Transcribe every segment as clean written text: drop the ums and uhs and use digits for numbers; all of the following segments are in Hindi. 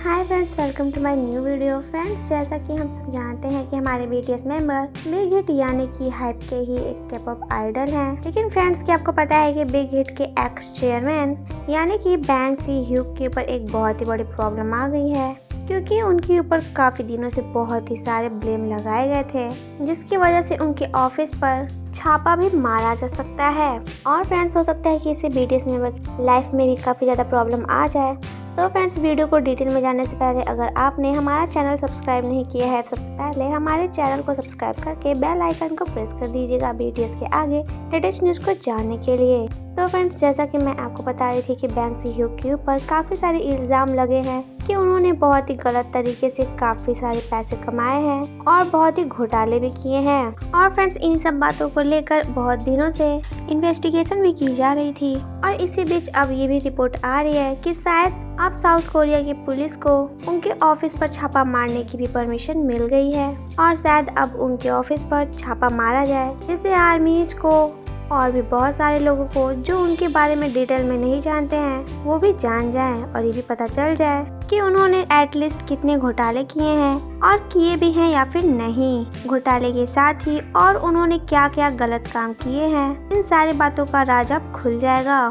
Hi friends, welcome to my new video. Friends, जैसा कि हम सब जानते हैं कि हमारे BTS मेंबर बिग हिट यानी कि हाइप के ही एक K-pop आइडल हैं। लेकिन फ्रेंड्स, क्या आपको पता है कि बिग हिट के एक्स चेयरमैन यानी कि बैंग सी ह्यूक के ऊपर एक बहुत ही बड़ी प्रॉब्लम आ गई है, क्योंकि उनके ऊपर काफी दिनों से बहुत ही सारे ब्लेम लगाए गए थे, जिसकी वजह से उनके ऑफिस पर छापा भी मारा जा सकता है। और फ्रेंड्स, हो सकता है कि इससे BTS मेंबर लाइफ में भी काफी ज्यादा प्रॉब्लम आ जाए। तो फ्रेंड्स, वीडियो को डिटेल में जानने से पहले अगर आपने हमारा चैनल सब्सक्राइब नहीं किया है तो सबसे पहले हमारे चैनल को सब्सक्राइब करके बेल आइकन को प्रेस कर दीजिएगा BTS के आगे लेटेस्ट न्यूज़ को जानने के लिए। तो फ्रेंड्स, जैसा कि मैं आपको बता रही थी कि बैंग सी ह्यूक के ऊपर काफ़ी सारे इल्ज़ाम लगे हैं कि उन्होंने बहुत ही गलत तरीके से काफ़ी सारे पैसे कमाए हैं और बहुत ही घोटाले भी किए हैं। और फ्रेंड्स, इन सब बातों को लेकर बहुत दिनों से इन्वेस्टिगेशन भी की जा रही थी और इसी बीच अब ये भी रिपोर्ट आ रही है कि शायद अब साउथ कोरिया की पुलिस को उनके ऑफिस पर छापा मारने की भी परमिशन मिल गई है और शायद अब उनके ऑफिस पर छापा मारा जाए, जिससे आर्मीज को और भी बहुत सारे लोगों को जो उनके बारे में डिटेल में नहीं जानते हैं वो भी जान जाएं और ये भी पता चल जाए कि उन्होंने एटलीस्ट कितने घोटाले किए हैं और किए भी हैं या फिर नहीं। घोटाले के साथ ही और उन्होंने क्या क्या गलत काम किए हैं, इन सारी बातों का राज अब खुल जाएगा।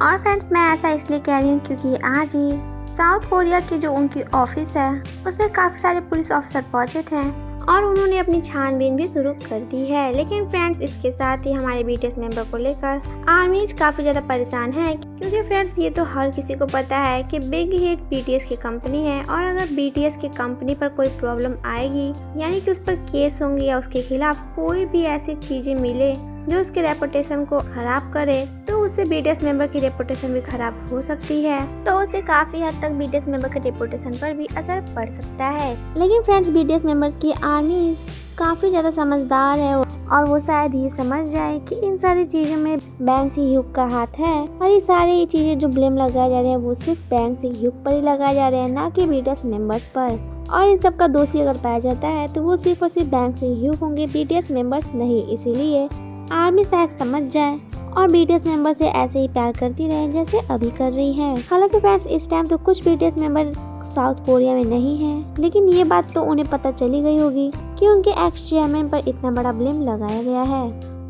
और फ्रेंड्स, मैं ऐसा इसलिए कह रही हूँ क्योंकि आज ही साउथ कोरिया की जो उनकी ऑफिस है उसमें काफ़ी सारे पुलिस ऑफिसर पहुंचे थे और उन्होंने अपनी छानबीन भी शुरू कर दी है। लेकिन फ्रेंड्स, इसके साथ ही हमारे BTS मेंबर को लेकर आर्मीज काफ़ी ज़्यादा परेशान है, क्योंकि फ्रेंड्स ये तो हर किसी को पता है कि बिग हिट BTS की कंपनी है और अगर BTS की कंपनी पर कोई प्रॉब्लम आएगी यानी कि उस पर केस होंगे या उसके खिलाफ कोई भी ऐसी चीज़ें मिले जो उसके रेपुटेशन को खराब करे तो उससे BTS मेंबर की रेपुटेशन भी खराब हो सकती है। तो उससे काफी हद तक BTS मेंबर के रेपुटेशन पर भी असर पड़ सकता है। लेकिन फ्रेंड्स, BTS मेंबर्स की आर्मी काफी ज्यादा समझदार है और वो शायद ये समझ जाए कि इन सारी चीजों में बैंग सी ह्यूक का हाथ है और ये सारी चीजें जो ब्लेम लगाए जा रहे हैं वो सिर्फ बैंग सी ह्यूक पर ही लगाए जा रहे हैं, ना कि BTS मेंबर्स पर। और इन सब का दोषी अगर पाया जाता है तो वो सिर्फ और सिर्फ बैंग सी ह्यूक होंगे, BTS मेंबर्स नहीं। इसीलिए आर्मी शायद समझ जाए और BTS मेंबर से ऐसे ही प्यार करती रहे जैसे अभी कर रही है। हालांकि फ्रेंड्स, इस टाइम तो कुछ BTS मेंबर साउथ कोरिया में नहीं है, लेकिन ये बात तो उन्हें पता चली गई होगी कि उनके एक्स चेयरमैन पर इतना बड़ा ब्लेम लगाया गया है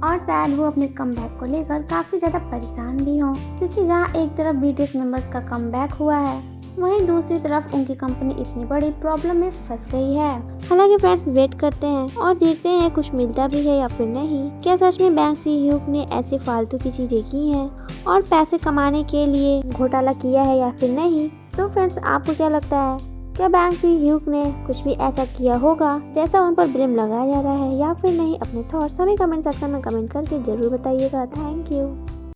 और शायद वो अपने कमबैक को लेकर काफी ज्यादा परेशान भी हों, क्योंकि जहाँ एक तरफ BTS मेंबर्स का कमबैक हुआ है वहीं दूसरी तरफ उनकी कंपनी इतनी बड़ी प्रॉब्लम में फंस गई है। हालांकि फ्रेंड्स, वेट करते हैं और देखते हैं कुछ मिलता भी है या फिर नहीं। क्या सच में बैंग सी ह्यूक ने ऐसी फालतू की चीजें की हैं और पैसे कमाने के लिए घोटाला किया है या फिर नहीं। तो फ्रेंड्स, आपको क्या लगता है, क्या बैंग सी ह्यूक ने कुछ भी ऐसा किया होगा जैसा उन पर ब्लेम लगाया जा रहा है या फिर नहीं? अपने थॉट्स हमें कमेंट सेक्शन में कमेंट करके जरूर बताइएगा। Thank you.